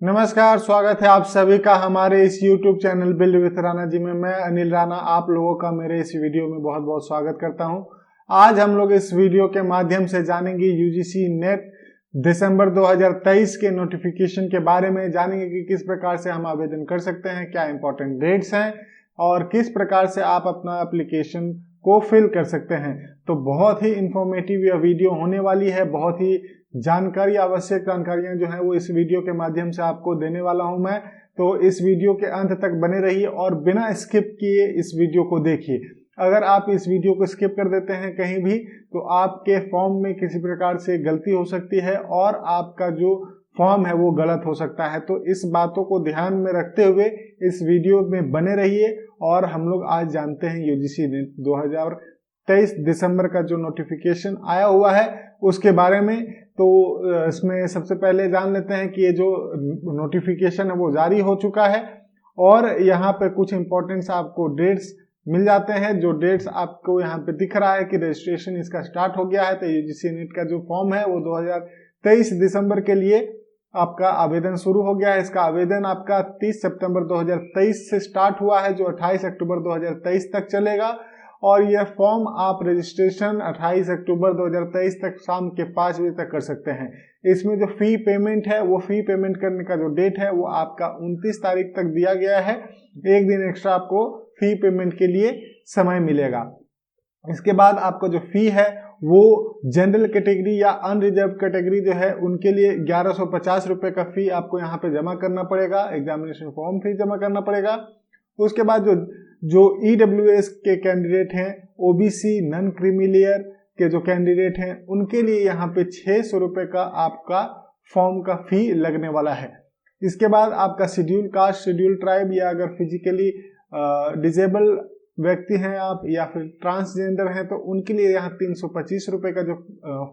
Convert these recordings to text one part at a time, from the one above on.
नमस्कार, स्वागत है आप सभी का हमारे इस YouTube channel build with Rana ji में। मैं अनिल राणा आप लोगों का मेरे इस वीडियो में बहुत बहुत स्वागत करता हूं। आज हम लोग इस वीडियो के माध्यम से जानेंगे यूजीसी नेट दिसंबर 2023 के नोटिफिकेशन के बारे में, जानेंगे कि किस प्रकार से हम आवेदन कर सकते हैं, क्या इंपॉर्टेंट डेट्स हैं और किस प्रकार से आप अपना एप्लीकेशन को फिल कर सकते हैं। तो बहुत ही इंफॉर्मेटिव यह वीडियो होने वाली है। बहुत ही आवश्यक जानकारियां जो है वो इस वीडियो के माध्यम से आपको देने वाला हूं मैं। तो इस वीडियो के अंत तक बने रहिए और बिना स्किप किए इस वीडियो को देखिए। अगर आप इस वीडियो को स्किप कर देते हैं कहीं भी तो आपके फॉर्म में किसी प्रकार से गलती हो सकती है और आपका जो फॉर्म है वो गलत हो सकता है। तो इस बातों को ध्यान में रखते हुए इस वीडियो में बने रहिए और हम लोग आज जानते हैं यूजीसी नेट 2023 दिसंबर का जो नोटिफिकेशन आया हुआ है उसके बारे में। तो इसमें सबसे पहले जान लेते हैं कि ये जो नोटिफिकेशन है वो जारी हो चुका है और यहाँ पे कुछ इंपॉर्टेंट्स आपको डेट्स मिल जाते हैं। जो डेट्स आपको यहाँ पे दिख रहा है कि रजिस्ट्रेशन इसका स्टार्ट हो गया है। तो यूजीसी नेट का जो फॉर्म है वो 2023 दिसंबर के लिए आपका आवेदन शुरू हो गया है। इसका आवेदन आपका 30 सितंबर 2023 से स्टार्ट हुआ है जो 28 अक्टूबर 2023 तक चलेगा और यह फॉर्म आप रजिस्ट्रेशन 28 अक्टूबर 2023 तक शाम के 5 बजे तक कर सकते हैं। इसमें जो फी पेमेंट है वो फी पेमेंट करने का जो डेट है वो आपका 29 तारीख तक दिया गया है। एक दिन एक्स्ट्रा आपको फी पेमेंट के लिए समय मिलेगा। इसके बाद आपका जो फी है वो जनरल कैटेगरी या अनरिजर्व कैटेगरी जो है उनके लिए 1150 रुपए का फी आपको यहाँ पे जमा करना पड़ेगा। एग्जामिनेशन फॉर्म फी जमा करना पड़ेगा। उसके बाद जो ईडब्ल्यूएस के कैंडिडेट हैं, ओबीसी नॉन क्रीमी लेयर के जो कैंडिडेट हैं उनके लिए यहाँ पे 600 रुपए का आपका फॉर्म का फी लगने वाला है। इसके बाद आपका शेड्यूल कास्ट, शेड्यूल ट्राइब या अगर फिजिकली डिजेबल व्यक्ति हैं आप या फिर ट्रांसजेंडर हैं तो उनके लिए यहाँ 325 रुपए का जो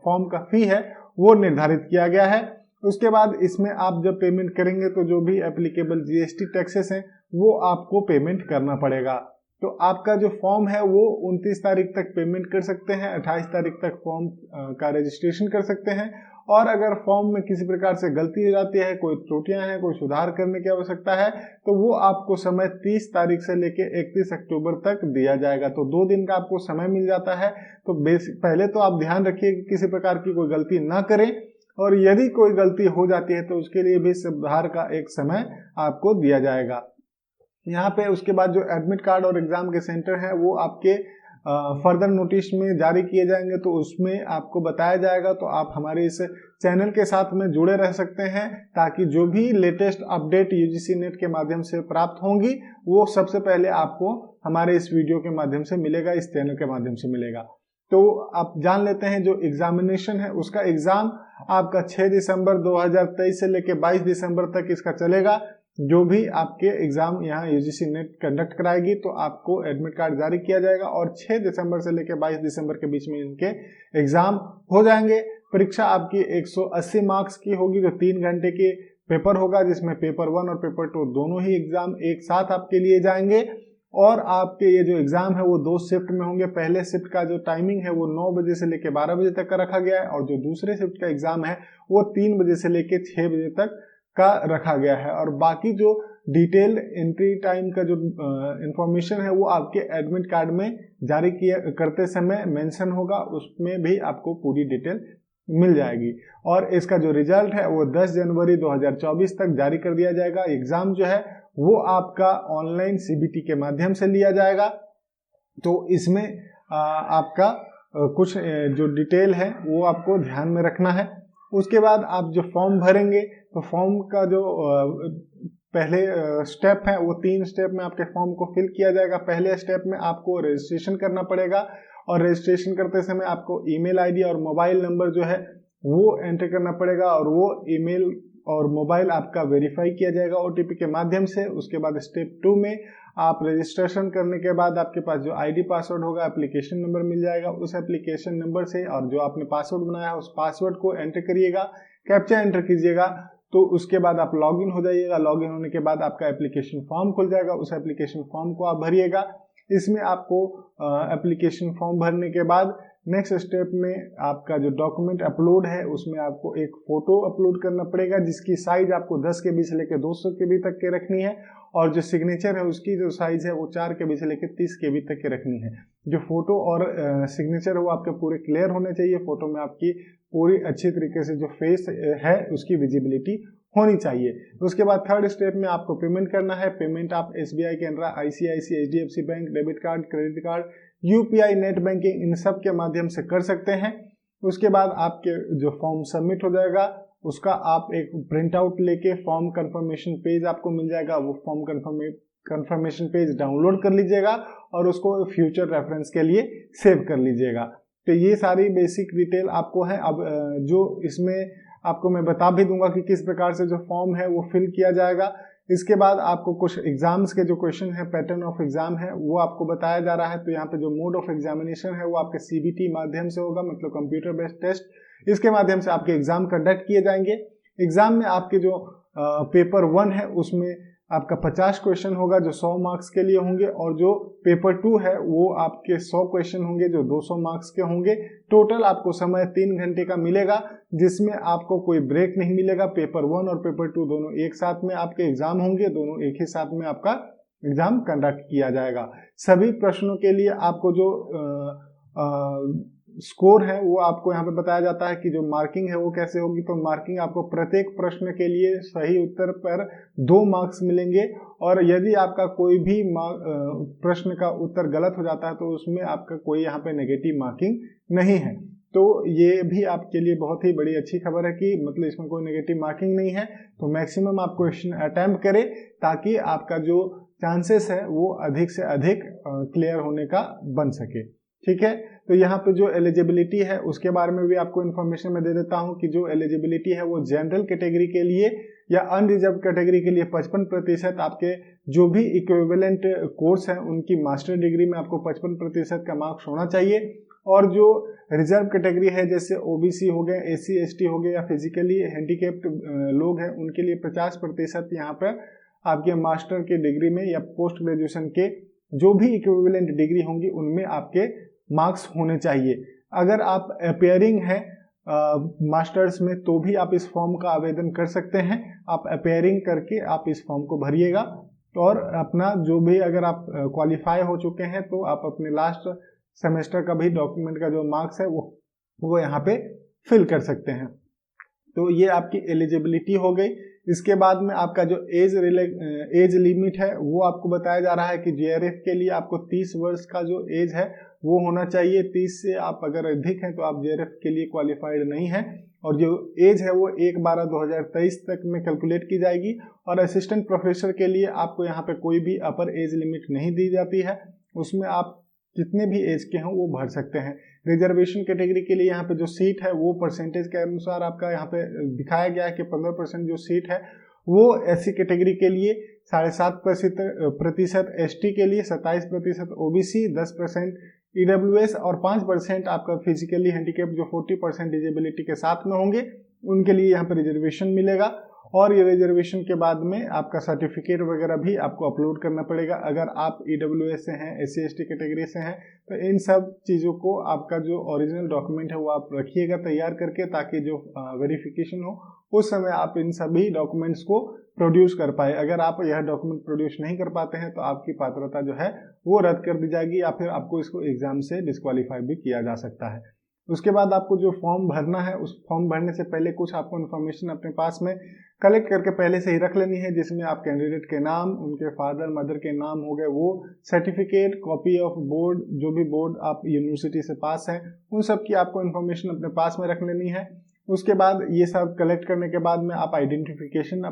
फॉर्म का फी है वो निर्धारित किया गया है। उसके बाद इसमें आप जब पेमेंट करेंगे तो जो भी एप्लीकेबल जीएसटी टैक्सेस हैं वो आपको पेमेंट करना पड़ेगा। तो आपका जो फॉर्म है वो 29 तारीख तक पेमेंट कर सकते हैं, 28 तारीख तक फॉर्म का रजिस्ट्रेशन कर सकते हैं और अगर फॉर्म में किसी प्रकार से गलती हो जाती है, कोई त्रुटियां हैं, कोई सुधार करने की आवश्यकता है तो वो आपको समय 30 तारीख से लेकर 31 अक्टूबर तक दिया जाएगा। तो 2 दिन का आपको समय मिल जाता है। तो पहले तो आप ध्यान रखिए कि किसी प्रकार की कोई गलती ना करें और यदि कोई गलती हो जाती है तो उसके लिए भी सुधार का एक समय आपको दिया जाएगा। यहाँ पे उसके बाद जो एडमिट कार्ड और एग्जाम के सेंटर हैं वो आपके फर्दर नोटिस में जारी किए जाएंगे तो उसमें आपको बताया जाएगा। तो आप हमारे इस चैनल के साथ में जुड़े रह सकते हैं ताकि जो भी लेटेस्ट अपडेट यूजीसी नेट के माध्यम से प्राप्त होंगी वो सबसे पहले आपको हमारे इस वीडियो के माध्यम से मिलेगा, इस चैनल के माध्यम से मिलेगा। तो आप जान लेते हैं जो एग्जामिनेशन है उसका एग्जाम आपका 6 दिसंबर 2023 से लेकर 22 दिसंबर तक इसका चलेगा। जो भी आपके एग्जाम यहाँ यूजीसी नेट कंडक्ट कराएगी तो आपको एडमिट कार्ड जारी किया जाएगा और 6 दिसंबर से लेकर 22 दिसंबर के बीच में इनके एग्जाम हो जाएंगे। परीक्षा आपकी 180 मार्क्स की होगी जो 3 घंटे के पेपर होगा जिसमें पेपर 1 और पेपर 2 दोनों ही एग्जाम एक साथ आपके लिए जाएंगे और आपके ये जो एग्जाम है वो 2 शिफ्ट में होंगे। पहले शिफ्ट का जो टाइमिंग है वो 9 बजे से लेकर 12 बजे तक का रखा गया है और जो दूसरे शिफ्ट का एग्जाम है वो 3 बजे से लेकर 6 बजे तक का रखा गया है। और बाकी जो डिटेल एंट्री टाइम का जो इंफॉर्मेशन है वो आपके एडमिट कार्ड में जारी करते समय मेंशन होगा, उसमें भी आपको पूरी डिटेल मिल जाएगी। और इसका जो रिजल्ट है वो 10 जनवरी 2024 तक जारी कर दिया जाएगा। एग्जाम जो है वो आपका ऑनलाइन सीबीटी के माध्यम से लिया जाएगा। तो इसमें आपका कुछ जो डिटेल है वो आपको ध्यान में रखना है। उसके बाद आप जो फॉर्म भरेंगे तो फॉर्म का जो पहले स्टेप है वो 3 स्टेप में आपके फॉर्म को फिल किया जाएगा। पहले स्टेप में आपको रजिस्ट्रेशन करना पड़ेगा और रजिस्ट्रेशन करते समय आपको ईमेल आईडी और मोबाइल नंबर जो है वो एंटर करना पड़ेगा और वो ईमेल और मोबाइल आपका वेरीफाई किया जाएगा ओटीपी के माध्यम से। उसके बाद स्टेप 2 में आप रजिस्ट्रेशन करने के बाद आपके पास जो आईडी पासवर्ड होगा, एप्लीकेशन नंबर मिल जाएगा। उस एप्लीकेशन नंबर से और जो आपने पासवर्ड बनाया है उस पासवर्ड को एंटर करिएगा, कैप्चा एंटर कीजिएगा। तो उसके बाद आप लॉगिन हो जाइएगा। लॉगिन होने के बाद आपका एप्लीकेशन फॉर्म खुल जाएगा, उस एप्लीकेशन फॉर्म को आप भरिएगा। इसमें आपको एप्लीकेशन फॉर्म भरने के बाद नेक्स्ट स्टेप में आपका जो डॉक्यूमेंट अपलोड है उसमें आपको एक फोटो अपलोड करना पड़ेगा, जिसकी साइज आपको 10 KB से लेकर 200 KB तक के रखनी है, और जो सिग्नेचर है उसकी जो साइज है वो 4 KB से लेकर 30 KB तक के रखनी है। जो फोटो और सिग्नेचर है वो आपके पूरे क्लियर होने चाहिए। फोटो में आपकी पूरी अच्छी तरीके से जो फेस है उसकी विजिबिलिटी होनी चाहिए। उसके बाद थर्ड स्टेप में आपको पेमेंट करना है। पेमेंट आप SBI, Canara, ICICI, HDFC bank, debit card, credit card, UPI, net banking, इन सब के माध्यम से कर सकते हैं। उसके बाद आपके जो फॉर्म सबमिट हो जाएगा उसका आप एक प्रिंट आउट लेके फॉर्म कंफर्मेशन पेज आपको मिल जाएगा, वो फॉर्म कंफर्मेशन पेज डाउनलोड कर लीजिएगा और उसको फ्यूचर रेफरेंस के लिए सेव कर लीजिएगा। तो ये सारी बेसिक डिटेल आपको है। अब जो इसमें आपको मैं बता भी दूंगा कि किस प्रकार से जो फॉर्म है वो फिल किया जाएगा। इसके बाद आपको कुछ एग्जाम्स के जो क्वेश्चन है, पैटर्न ऑफ एग्जाम है, वो आपको बताया जा रहा है। तो यहाँ पे जो मोड ऑफ एग्जामिनेशन है वो आपके CBT माध्यम से होगा, मतलब कंप्यूटर बेस्ड टेस्ट। इसके माध्यम से आपके एग्जाम कंडक्ट किए जाएंगे। एग्जाम में आपके जो पेपर 1 है उसमें आपका 50 क्वेश्चन होगा जो 100 मार्क्स के लिए होंगे, और जो पेपर 2 है वो आपके 100 क्वेश्चन होंगे जो 200 मार्क्स के होंगे। टोटल आपको समय 3 घंटे का मिलेगा, जिसमें आपको कोई ब्रेक नहीं मिलेगा। पेपर 1 और पेपर 2 दोनों एक साथ में आपके एग्जाम होंगे, दोनों एक ही साथ में आपका एग्जाम कंडक्ट किया जाएगा। सभी प्रश्नों के लिए आपको जो स्कोर है वो आपको यहाँ पे बताया जाता है कि जो मार्किंग है वो कैसे होगी। तो मार्किंग आपको प्रत्येक प्रश्न के लिए सही उत्तर पर 2 मार्क्स मिलेंगे, और यदि आपका कोई भी प्रश्न का उत्तर गलत हो जाता है तो उसमें आपका कोई यहाँ पे नेगेटिव मार्किंग नहीं है। तो ये भी आपके लिए बहुत ही बड़ी अच्छी खबर है कि मतलब इसमें कोई नेगेटिव मार्किंग नहीं है। तो मैक्सिमम आप क्वेश्चन अटेम्प्ट करें ताकि आपका जो चांसेस है वो अधिक से अधिक क्लियर होने का बन सके। ठीक है, तो यहाँ पे जो एलिजिबिलिटी है उसके बारे में भी आपको इन्फॉर्मेशन मैं दे देता हूँ कि जो एलिजिबिलिटी है वो जनरल कैटेगरी के लिए या अनरिजर्व कैटेगरी के लिए 55% आपके जो भी इक्विवेलेंट कोर्स हैं उनकी मास्टर डिग्री में आपको 55% का मार्क्स होना चाहिए। और जो रिजर्व कैटेगरी है जैसे OBC हो गए, SC ST हो गए या फिजिकली हैंडीकेप्ड लोग हैं, उनके लिए 50% यहाँ पर आपके मास्टर की डिग्री में या पोस्ट ग्रेजुएशन के जो भी इक्विवेलेंट डिग्री होंगी उनमें आपके मार्क्स होने चाहिए। अगर आप अपेयरिंग है मास्टर्स में तो भी आप इस फॉर्म का आवेदन कर सकते हैं। आप अपेयरिंग करके आप इस फॉर्म को भरिएगा, और अपना जो भी अगर आप क्वालिफाई हो चुके हैं तो आप अपने लास्ट सेमेस्टर का भी डॉक्यूमेंट का जो मार्क्स है वो यहाँ पे फिल कर सकते हैं। तो ये आपकी एलिजिबिलिटी हो गई। इसके बाद में आपका जो एज लिमिट है वो आपको बताया जा रहा है कि JRF के लिए आपको 30 वर्ष का जो एज है वो होना चाहिए। 30 से आप अगर अधिक हैं तो आप JRF के लिए क्वालिफाइड नहीं है, और जो एज है वो 1/12/2023 तक में कैलकुलेट की जाएगी। और असिस्टेंट प्रोफेसर के लिए आपको यहाँ पे कोई भी अपर एज लिमिट नहीं दी जाती है, उसमें आप जितने भी एज के हों वो भर सकते हैं। रिजर्वेशन कैटेगरी के लिए यहाँ पे जो सीट है वो परसेंटेज के अनुसार आपका यहाँ पे दिखाया गया है कि 15% जो सीट है वो SC कैटेगरी के लिए, 7.5% ST के लिए, 27% OBC, 10% EWS और 5% आपका फिजिकली हैंडीकेप जो 40% डिजेबिलिटी के साथ में होंगे उनके लिए यहाँ पे रिजर्वेशन मिलेगा। और ये रिजर्वेशन के बाद में आपका सर्टिफिकेट वगैरह भी आपको अपलोड करना पड़ेगा। अगर आप EWS से हैं, SC ST कैटेगरी से हैं, तो इन सब चीज़ों को आपका जो ओरिजिनल डॉक्यूमेंट है वो आप रखिएगा तैयार करके, ताकि जो वेरिफिकेशन हो उस समय आप इन सभी डॉक्यूमेंट्स को प्रोड्यूस कर पाए। अगर आप यह डॉक्यूमेंट प्रोड्यूस नहीं कर पाते हैं तो आपकी पात्रता जो है वो रद्द कर दी जाएगी, या फिर आपको इसको एग्जाम से डिस्क्वालीफाई भी किया जा सकता है। उसके बाद आपको जो फॉर्म भरना है उस फॉर्म भरने से पहले कुछ आपको इन्फॉर्मेशन अपने पास में कलेक्ट करके पहले से ही रख लेनी है, जिसमें आप कैंडिडेट के नाम, उनके फादर मदर के नाम हो गए, वो सर्टिफिकेट, कॉपी ऑफ बोर्ड, जो भी बोर्ड आप यूनिवर्सिटी से पास हैं उन सब की आपको इन्फॉर्मेशन अपने पास में रख लेनी है। उसके बाद ये सब कलेक्ट करने के बाद में आप आइडेंटिफिकेशन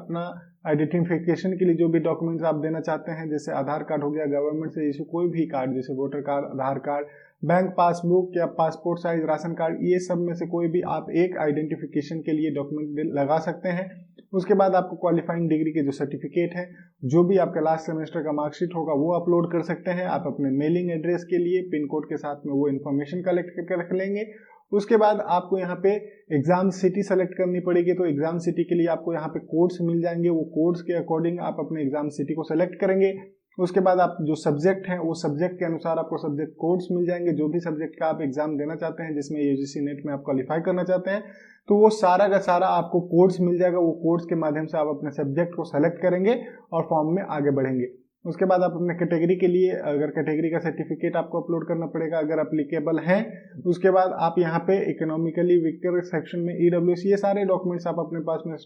के लिए जो भी डॉक्यूमेंट्स आप देना चाहते हैं, जैसे आधार कार्ड हो गया, गवर्नमेंट से इशू कोई भी कार्ड जैसे voter card, Aadhaar card, bank passbook या पासपोर्ट साइज राशन कार्ड, ये सब में से कोई भी आप एक आइडेंटिफिकेशन के लिए डॉक्यूमेंट लगा सकते हैं। उसके बाद आपको क्वालिफाइंग डिग्री के जो सर्टिफिकेट है, जो भी आपका लास्ट सेमेस्टर का मार्कशीट होगा वो अपलोड कर सकते हैं। आप अपने मेलिंग एड्रेस के लिए पिन कोड के साथ में वो इन्फॉर्मेशन कलेक्ट करके रख लेंगे। उसके बाद आपको यहाँ पे एग्जाम सिटी सेलेक्ट करनी पड़ेगी, तो एग्जाम सिटी के लिए आपको यहाँ पे कोड्स मिल जाएंगे, वो कोड्स के अकॉर्डिंग आप अपने एग्जाम सिटी को सेलेक्ट करेंगे। उसके बाद आप जो सब्जेक्ट हैं वो सब्जेक्ट के अनुसार आपको सब्जेक्ट कोड्स मिल जाएंगे। जो भी सब्जेक्ट का आप एग्जाम देना चाहते हैं, जिसमें यूजीसी नेट में आप क्वालिफाई करना चाहते हैं, तो वो सारा का सारा आपको कोड्स मिल जाएगा। वो कोड्स के माध्यम से आप अपने सब्जेक्ट को सेलेक्ट करेंगे और फॉर्म में आगे बढ़ेंगे। उसके बाद आप अपने कैटेगरी के लिए अगर कैटेगरी का सर्टिफिकेट आपको अपलोड करना पड़ेगा अगर अप्लीकेबल है। उसके बाद आप यहाँ पे इकोनॉमिकली वीकर सेक्शन में ईडब्ल्यूसी, ये सारे डॉक्यूमेंट्स आप अपने पास में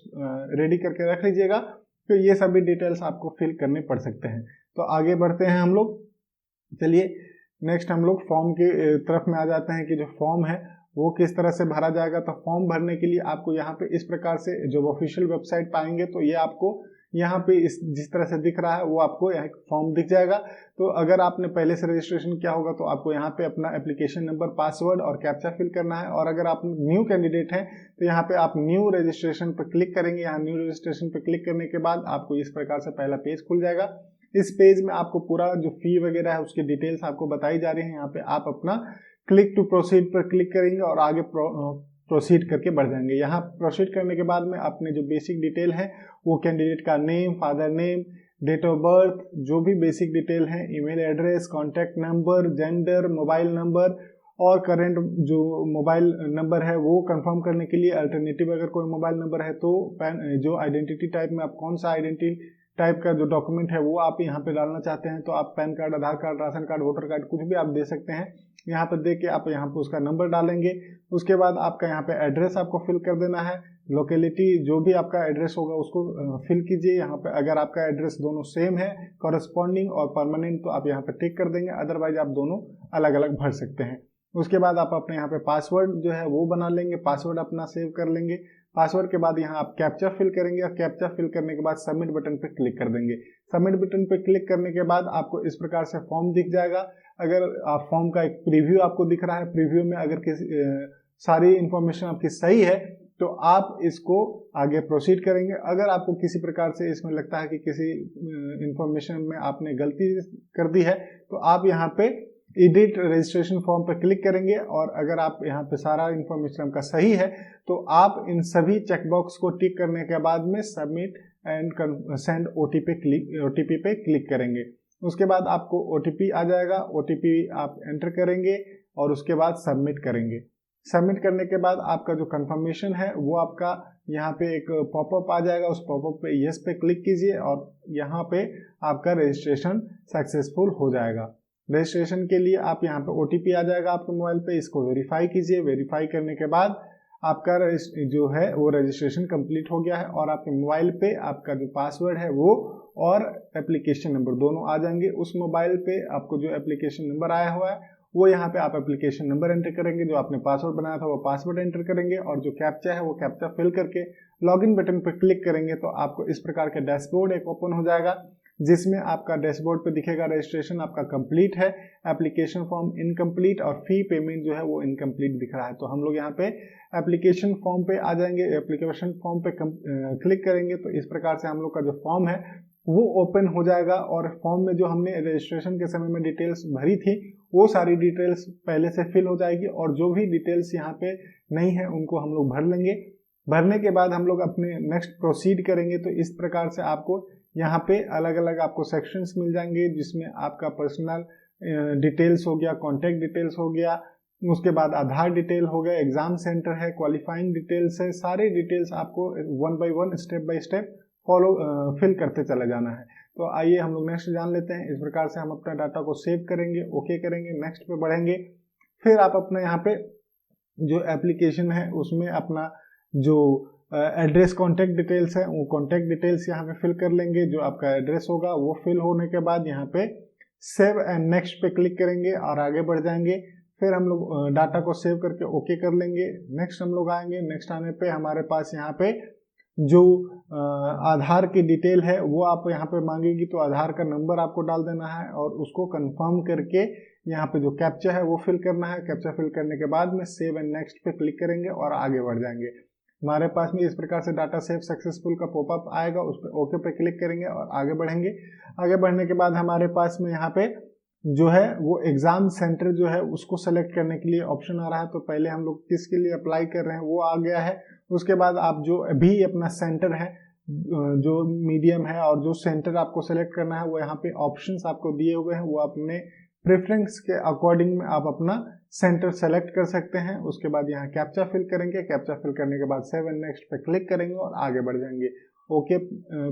रेडी करके रख लीजिएगा। तो ये सभी डिटेल्स आपको फिल करने पड़ सकते हैं। तो आगे बढ़ते हैं हम लोग। चलिए नेक्स्ट हम लोग फॉर्म की तरफ में आ जाते हैं कि जो फॉर्म है वो किस तरह से भरा जाएगा। तो फॉर्म भरने के लिए आपको यहाँ पे इस प्रकार से जब ऑफिशियल वेबसाइट पाएंगे तो ये आपको यहाँ पे जिस तरह से दिख रहा है वो आपको यहाँ फॉर्म दिख जाएगा। तो अगर आपने पहले से रजिस्ट्रेशन किया होगा तो आपको यहाँ पे अपना एप्लीकेशन नंबर, पासवर्ड और कैप्चा फिल करना है। और अगर आप न्यू कैंडिडेट हैं तो यहाँ पे आप न्यू रजिस्ट्रेशन पर क्लिक करेंगे। यहाँ न्यू रजिस्ट्रेशन पर क्लिक करने के बाद आपको इस प्रकार से पहला पेज खुल जाएगा। इस पेज में आपको पूरा जो फी वगैरह है उसकी डिटेल्स आपको बताई जा रही है। यहाँ पे आप अपना क्लिक टू प्रोसीड पर क्लिक करेंगे और आगे प्रोसीड करके बढ़ जाएंगे। यहाँ प्रोसीड करने के बाद में अपने जो बेसिक डिटेल है वो कैंडिडेट का name, father name, date of birth, जो भी बेसिक डिटेल है, email address, contact number, gender, mobile number और करंट जो मोबाइल नंबर है वो कंफर्म करने के लिए अल्टरनेटिव अगर कोई मोबाइल नंबर है तो जो आइडेंटिटी टाइप में आप कौन सा आइडेंटिटी टाइप का जो डॉक्यूमेंट है वो आप यहाँ पे डालना चाहते हैं तो आप PAN card, Aadhaar card, ration card, voter card कुछ भी आप दे सकते हैं। यहाँ पे दे के आप यहाँ पे उसका नंबर डालेंगे। उसके बाद आपका यहाँ पे एड्रेस आपको फिल कर देना है। लोकेलिटी जो भी आपका एड्रेस होगा उसको फिल कीजिए। यहाँ पे अगर आपका एड्रेस दोनों सेम है, कॉरेस्पॉन्डिंग और परमानेंट, तो आप यहाँ पे टिक कर देंगे। अदरवाइज आप दोनों अलग अलग भर सकते हैं। उसके बाद आप अपने यहाँ पे पासवर्ड जो है वो बना लेंगे, पासवर्ड अपना सेव कर लेंगे। पासवर्ड के बाद यहाँ आप कैप्चा फिल करेंगे और कैप्चा फिल करने के बाद सबमिट बटन पे क्लिक कर देंगे। सबमिट बटन पे क्लिक करने के बाद आपको इस प्रकार से फॉर्म दिख जाएगा। अगर आप फॉर्म का एक प्रीव्यू आपको दिख रहा है, प्रीव्यू में अगर सारी इंफॉर्मेशन आपकी सही है तो आप इसको आगे प्रोसीड करेंगे। अगर आपको किसी प्रकार से इसमें लगता है कि किसी इंफॉर्मेशन में आपने गलती कर दी है तो आप यहाँ पे एडिट रजिस्ट्रेशन फॉर्म पर क्लिक करेंगे। और अगर आप यहाँ पे सारा इंफॉर्मेशन आपका सही है तो आप इन सभी चेकबॉक्स को टिक करने के बाद में सबमिट एंड सेंड ओटीपी पे क्लिक करेंगे। उसके बाद आपको ओटीपी आ जाएगा, ओटीपी आप एंटर करेंगे और उसके बाद सबमिट करेंगे। सबमिट करने के बाद आपका जो कंफर्मेशन है वो आपका यहाँ पे एक पॉपअप आ जाएगा। उस पॉपअप पे यस पे क्लिक कीजिए और यहाँ पे आपका रजिस्ट्रेशन सक्सेसफुल हो जाएगा। रजिस्ट्रेशन के लिए आप यहाँ पे ओटीपी आ जाएगा आपके मोबाइल पे, इसको वेरीफाई कीजिए। वेरीफाई करने के बाद आपका जो है वो रजिस्ट्रेशन कंप्लीट हो गया है और आपके मोबाइल पे आपका जो पासवर्ड है वो और एप्लीकेशन नंबर दोनों आ जाएंगे। उस मोबाइल पे आपको जो एप्लीकेशन नंबर आया हुआ है वो यहाँ पे आप एप्लीकेशन नंबर एंटर करेंगे, जो आपने पासवर्ड बनाया था वो पासवर्ड एंटर करेंगे और जो कैप्चा है वो कैप्चा फिल करके लॉगिन बटन पर क्लिक करेंगे तो आपको इस प्रकार का डैशबोर्ड एक ओपन हो जाएगा, जिसमें आपका डैशबोर्ड पे दिखेगा रजिस्ट्रेशन आपका कंप्लीट है, एप्लीकेशन फॉर्म इनकम्प्लीट और फी पेमेंट जो है वो इनकम्प्लीट दिख रहा है। तो हम लोग यहाँ पे एप्लीकेशन फॉर्म पे आ जाएंगे। एप्लीकेशन फॉर्म पे क्लिक करेंगे तो इस प्रकार से हम लोग का जो फॉर्म है वो ओपन हो जाएगा और फॉर्म में जो हमने रजिस्ट्रेशन के समय में डिटेल्स भरी थी वो सारी डिटेल्स पहले से फिल हो जाएगी और जो भी डिटेल्स यहाँ पे नहीं है उनको हम लोग भर लेंगे। भरने के बाद हम लोग अपने नेक्स्ट प्रोसीड करेंगे। तो इस प्रकार से आपको यहाँ पे अलग अलग आपको सेक्शंस मिल जाएंगे, जिसमें आपका पर्सनल डिटेल्स हो गया, कॉन्टैक्ट डिटेल्स हो गया, उसके बाद आधार डिटेल हो गया, एग्जाम सेंटर है, क्वालिफाइंग डिटेल्स है, सारे डिटेल्स आपको one by one step by step fill करते चले जाना है। तो आइए हम लोग नेक्स्ट जान लेते हैं। इस प्रकार से हम अपना डाटा को सेव करेंगे, ओके करेंगे, नेक्स्ट पे बढ़ेंगे। फिर आप अपना यहाँ पे जो एप्लीकेशन है उसमें अपना जो एड्रेस कॉन्टैक्ट डिटेल्स है वो कॉन्टैक्ट डिटेल्स यहाँ पे फिल कर लेंगे। जो आपका एड्रेस होगा वो फिल होने के बाद यहाँ पे सेव एंड नेक्स्ट पे क्लिक करेंगे और आगे बढ़ जाएंगे। फिर हम लोग डाटा को सेव करके ओके कर लेंगे। नेक्स्ट हम लोग आएंगे। नेक्स्ट आने पे हमारे पास यहाँ पे जो आधार की डिटेल है वो आप यहाँ पे मांगेगी, तो आधार का नंबर आपको डाल देना है और उसको कंफर्म करके यहाँ पे जो कैप्चा है वो फिल करना है। कैप्चा फिल करने के बाद में सेव एंड नेक्स्ट पे क्लिक करेंगे और आगे बढ़ जाएंगे। हमारे पास में इस प्रकार से डाटा सेव सक्सेसफुल का पॉपअप आएगा, उस पर ओके पे क्लिक करेंगे और आगे बढ़ेंगे। आगे बढ़ने के बाद हमारे पास में यहाँ पे जो है वो एग्जाम सेंटर जो है उसको सेलेक्ट करने के लिए ऑप्शन आ रहा है। तो पहले हम लोग किसके लिए अप्लाई कर रहे हैं वो आ गया है। उसके बाद आप जो अभी अपना सेंटर है जो मीडियम है और जो सेंटर आपको सेलेक्ट करना है वो यहाँ पे ऑप्शंस आपको दिए हुए हैं, वो अपने प्रेफरेंस के अकॉर्डिंग में आप अपना सेंटर सेलेक्ट कर सकते हैं। उसके बाद यहाँ कैप्चा फिल करेंगे, कैप्चा फिल करने के बाद सेव एंड नेक्स्ट पे क्लिक करेंगे और आगे बढ़ जाएंगे। ओके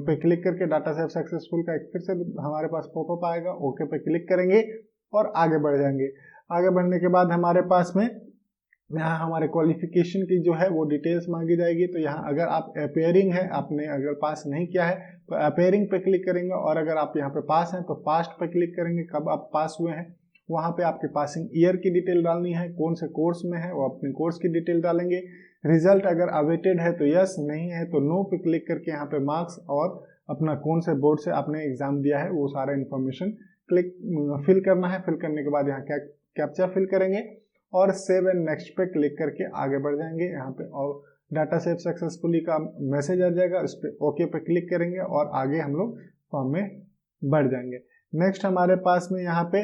पे क्लिक करके डाटा सेव सक्सेसफुल का एक फिर से हमारे पास पॉपअप आएगा, ओके पे क्लिक करेंगे और आगे बढ़ जाएंगे। आगे बढ़ने के बाद हमारे पास में यहाँ हमारे क्वालिफिकेशन की जो है वो डिटेल्स मांगी जाएगी। तो यहाँ अगर आप अपेयरिंग है, आपने अगर पास नहीं किया है तो अपेयरिंग पे क्लिक करेंगे, और अगर आप यहाँ पे पास हैं तो पास्ट पे क्लिक करेंगे, कब आप पास हुए हैं। वहाँ पे आपके पासिंग ईयर की डिटेल डालनी है, कौन से कोर्स में है वो अपने कोर्स की डिटेल डालेंगे। रिजल्ट अगर अवेटेड है तो यस, नहीं है तो नो पे क्लिक करके यहाँ पे मार्क्स और अपना कौन से बोर्ड से आपने एग्जाम दिया है वो सारा इन्फॉर्मेशन फिल करना है। फिल करने के बाद यहाँ कैप्चा फिल करेंगे और सेव एंड नेक्स्ट पे क्लिक करके आगे बढ़ जाएंगे। यहाँ पे और डाटा सेव सक्सेसफुली का मैसेज आ जाएगा, उस पर ओके पे क्लिक करेंगे और आगे हम लोग फॉर्म में बढ़ जाएंगे। नेक्स्ट हमारे पास में यहाँ पे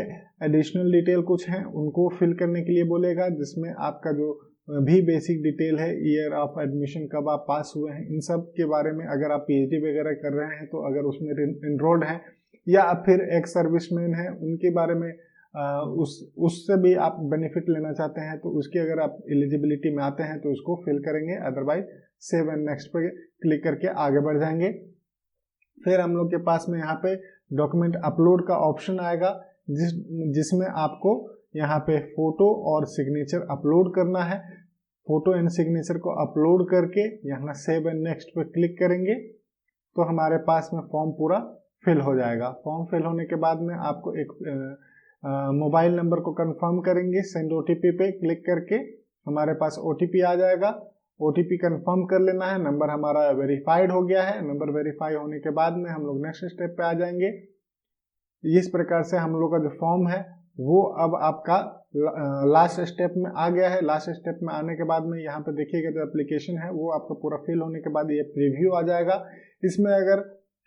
एडिशनल डिटेल कुछ हैं, उनको फिल करने के लिए बोलेगा, जिसमें आपका जो भी बेसिक डिटेल है, ईयर ऑफ एडमिशन, कब आप पास हुए हैं, इन सब के बारे में। अगर आप पीएचडी वगैरह कर रहे हैं तो अगर उसमें इनरोल्ड हैं, या फिर एक्स सर्विसमैन है उनके बारे में उससे भी आप बेनिफिट लेना चाहते हैं तो उसकी अगर आप एलिजिबिलिटी में आते हैं तो उसको फिल करेंगे। अदरवाइज सेव एंड नेक्स्ट पे क्लिक करके आगे बढ़ जाएंगे। फिर हम लोग के पास में यहाँ पे डॉक्यूमेंट अपलोड का ऑप्शन आएगा, जिसमें आपको यहाँ पे फोटो और सिग्नेचर अपलोड करना है। फोटो एंड सिग्नेचर को अपलोड करके यहाँ सेव एंड नेक्स्ट पे क्लिक करेंगे तो हमारे पास में फॉर्म पूरा फिल हो जाएगा। फॉर्म फिल होने के बाद में आपको एक मोबाइल नंबर को कंफर्म करेंगे, सेंड ओटीपी पे क्लिक करके हमारे पास ओटीपी आ जाएगा। ओटीपी कंफर्म कर लेना है, नंबर हमारा वेरीफाइड हो गया है। नंबर वेरीफाई होने के बाद में हम लोग नेक्स्ट स्टेप पे आ जाएंगे। इस प्रकार से हम लोग का जो फॉर्म है वो अब आपका लास्ट स्टेप में आ गया है। लास्ट स्टेप में आने के बाद में यहाँ पे देखिएगा जो एप्लीकेशन है वो आपका पूरा फिल होने के बाद ये प्रीव्यू आ जाएगा। इसमें अगर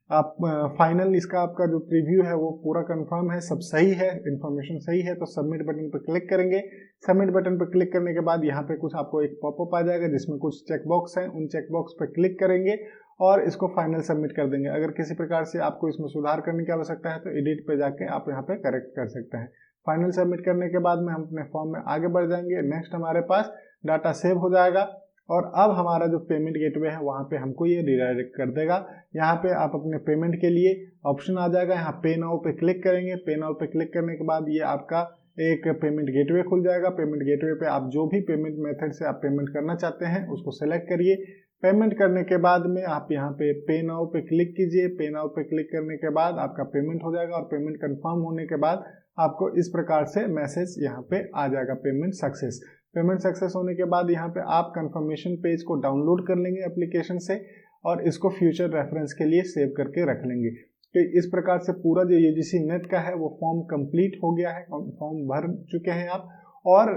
आप फाइनल इसका आपका जो प्रीव्यू है वो पूरा कंफर्म है, सब सही है, इन्फॉर्मेशन सही है, तो सबमिट बटन पर क्लिक करेंगे। सबमिट बटन पर क्लिक करने के बाद यहाँ पे कुछ आपको एक पॉपअप आ जाएगा जिसमें कुछ चेकबॉक्स हैं, उन चेकबॉक्स पर क्लिक करेंगे और इसको फाइनल सबमिट कर देंगे। अगर किसी प्रकार से आपको इसमें सुधार करने की आवश्यकता है तो एडिट पे जाके आप यहाँ पे करेक्ट कर सकते हैं। फाइनल सबमिट करने के बाद में हम अपने फॉर्म में आगे बढ़ जाएंगे। नेक्स्ट हमारे पास डाटा सेव हो जाएगा और अब हमारा जो पेमेंट गेटवे है वहाँ पे हमको ये रिडायरेक्ट कर देगा। यहाँ पे आप अपने पेमेंट के लिए ऑप्शन आ जाएगा, यहाँ पे नाउ पे क्लिक करेंगे। पे नाउ पे क्लिक करने के बाद ये आपका एक पेमेंट गेटवे खुल जाएगा। पेमेंट गेटवे पे आप जो भी पेमेंट मेथड से आप पेमेंट करना चाहते हैं उसको सेलेक्ट करिए। पेमेंट करने के बाद में आप यहाँ पे नाउ पे क्लिक कीजिए। पे नाउ पे क्लिक करने के बाद आपका पेमेंट हो जाएगा और पेमेंट कंफर्म होने के बाद आपको इस प्रकार से मैसेज यहाँ पे आ जाएगा, पेमेंट सक्सेस। पेमेंट सक्सेस होने के बाद यहाँ पे आप कंफर्मेशन पेज को डाउनलोड कर लेंगे एप्लीकेशन से और इसको फ्यूचर रेफरेंस के लिए सेव करके रख लेंगे। तो इस प्रकार से पूरा जो यूजीसी नेट का है वो फॉर्म कंप्लीट हो गया है, फॉर्म भर चुके हैं आप, और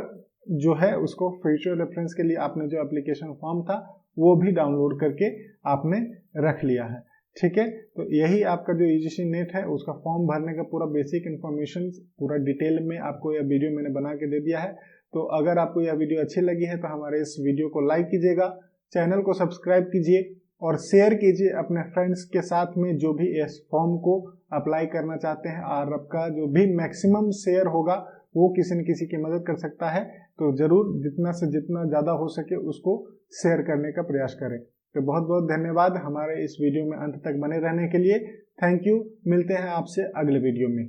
जो है उसको फ्यूचर रेफरेंस के लिए आपने जो एप्लीकेशन फॉर्म था वो भी डाउनलोड करके आपने रख लिया है। ठीक है, तो यही आपका जो यूजीसी नेट है उसका फॉर्म भरने का पूरा बेसिक इन्फॉर्मेशन पूरा डिटेल में आपको यह वीडियो मैंने बना के दे दिया है। तो अगर आपको यह वीडियो अच्छी लगी है तो हमारे इस वीडियो को लाइक कीजिएगा, चैनल को सब्सक्राइब कीजिए और शेयर कीजिए अपने फ्रेंड्स के साथ में जो भी इस फॉर्म को अप्लाई करना चाहते हैं, और आपका जो भी मैक्सिमम शेयर होगा वो किसी न किसी की मदद कर सकता है। तो जरूर जितना से जितना ज़्यादा हो सके उसको शेयर करने का प्रयास करें। तो बहुत बहुत धन्यवाद हमारे इस वीडियो में अंत तक बने रहने के लिए। थैंक यू, मिलते हैं आपसे अगले वीडियो में।